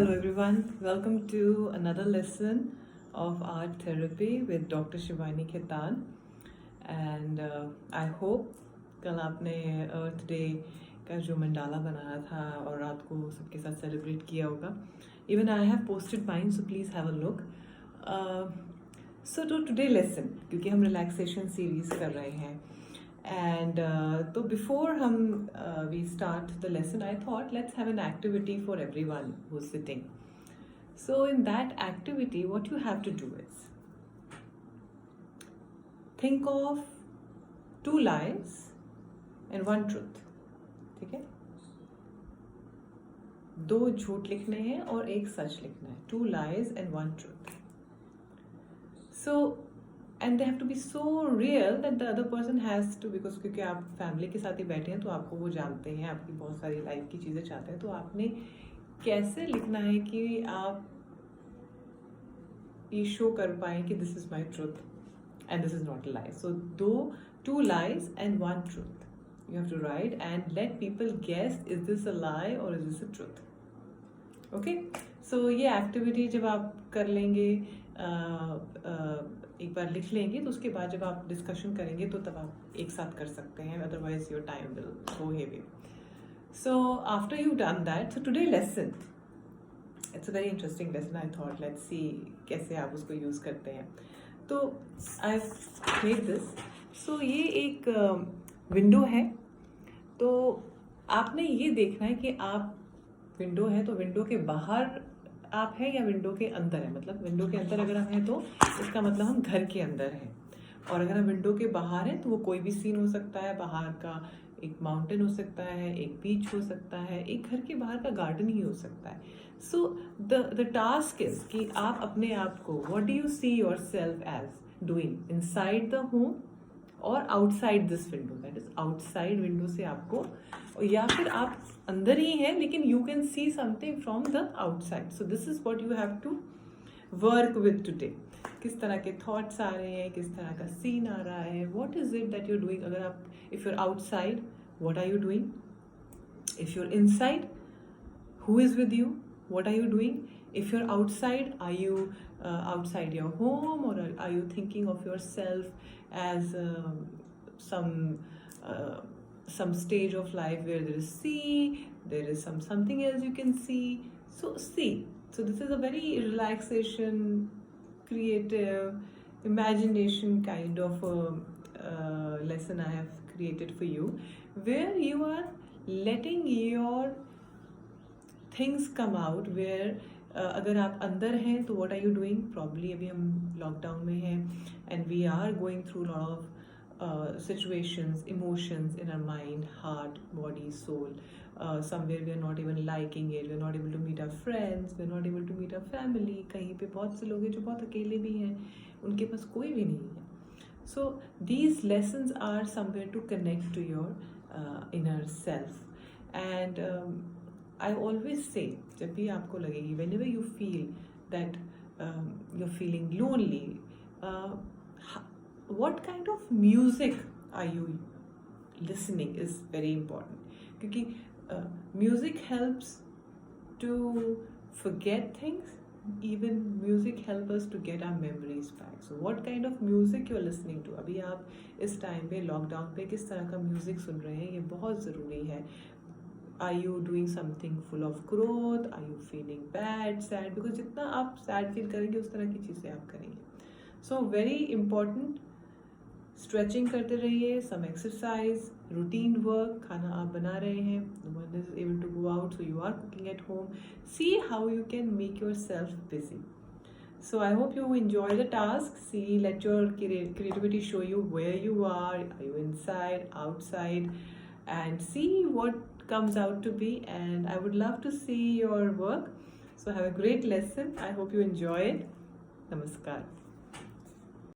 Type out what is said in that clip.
Hello everyone, welcome to another lesson of art therapy with Dr. Shivani Khetan. And I hope कल आपने अर्थ day का जो mandala बनाया था और रात को सबके साथ सेलिब्रेट किया होगा. Even I have posted mine, so please have a look. So to today lesson, क्योंकि हम relaxation series कर रहे हैं. And so before we start the lesson, I thought let's have an activity for everyone who's sitting. So in that activity, what you have to do is think of 2 lies and 1 truth. ठीक है? 2 झूठ लिखने हैं और 1 सच लिखना है. 2 lies and 1 truth. So and they have to be so real that the other person has to, because क्योंकि आप फैमिली के साथ ही बैठे हैं तो आपको वो जानते हैं, आपकी बहुत सारी लाइफ की चीज़ें चाहते हैं, तो आपने कैसे लिखना है कि आप ये शो कर पाएँ कि this is my truth and this is not a lie. So 2 lies and 1 truth you have to write and let people guess, is this a lie or is this a truth. Okay, so ये activity जब आप कर लेंगे, एक बार लिख लेंगे, तो उसके बाद जब आप डिस्कशन करेंगे तो तब आप एक साथ कर सकते हैं, otherwise your time will go heavy. So after you done that, so today lesson, it's a very interesting lesson. I thought let's see कैसे आप उसको यूज़ करते हैं. तो आई मेड दिस. सो ये एक विंडो है. तो आपने ये देखना है कि आप विंडो है तो विंडो के बाहर आप हैं या विंडो के अंदर है. मतलब विंडो के अंदर अगर हम हैं तो इसका मतलब हम घर के अंदर हैं, और अगर हम विंडो के बाहर हैं तो वो कोई भी सीन हो सकता है. बाहर का एक माउंटेन हो सकता है, एक बीच हो सकता है, एक घर के बाहर का गार्डन ही हो सकता है. सो द टास्क इज कि आप अपने आप को, what do you see yourself as doing inside the home और outside this window. That is outside window से आपको, या फिर आप अंदर ही हैं लेकिन you can see something from the outside. So this is what you have to work with today. किस तरह के थॉट्स आ रहे हैं, किस तरह का सीन आ रहा है, what is it that you are doing. अगर आप, if you are outside, what are you doing. If you are inside, who is with you, what are you doing. If you're outside, are you outside your home, or are you thinking of yourself as some stage of life where there is sea, there is something else you can see. So see, so this is a very relaxation, creative, imagination kind of lesson I have created for you, where you are letting your things come out. Where अगर आप अंदर हैं तो what are you doing. Probably अभी हम lockdown में हैं and we are going through lot of situations, emotions in our mind, heart, body, soul. Somewhere we are not even liking it, we are not able to meet our friends, we are not able to meet our family. कहीं पे बहुत से लोग हैं जो बहुत अकेले भी हैं, उनके पास कोई भी नहीं है. So these lessons are somewhere to connect to your inner self. And I always say, जब भी आपको लगेगी, whenever you feel that you're feeling lonely, what kind of music are you listening is very important. क्योंकि music helps to forget things. Even music helps us to get our memories back. So what kind of music you're listening to. अभी आप इस time पे, lockdown पे, किस तरह का music सुन रहे हैं, ये बहुत ज़रूरी है. Are you doing something full of growth? Are you feeling bad, sad? Because जितना आप sad feel करेंगे उस तरह की चीज़ें आप करेंगे. So very important, stretching करते रहिए, some exercise, routine work. खाना आप बना रहे हैं, no one is able to go out, so you are cooking at home. See how you can make yourself busy. So I hope you enjoy the task. See, let your creativity show you where you are you inside, outside, and see what comes out to be. And I would love to see your work. So have a great lesson. I hope you enjoy it. Namaskar.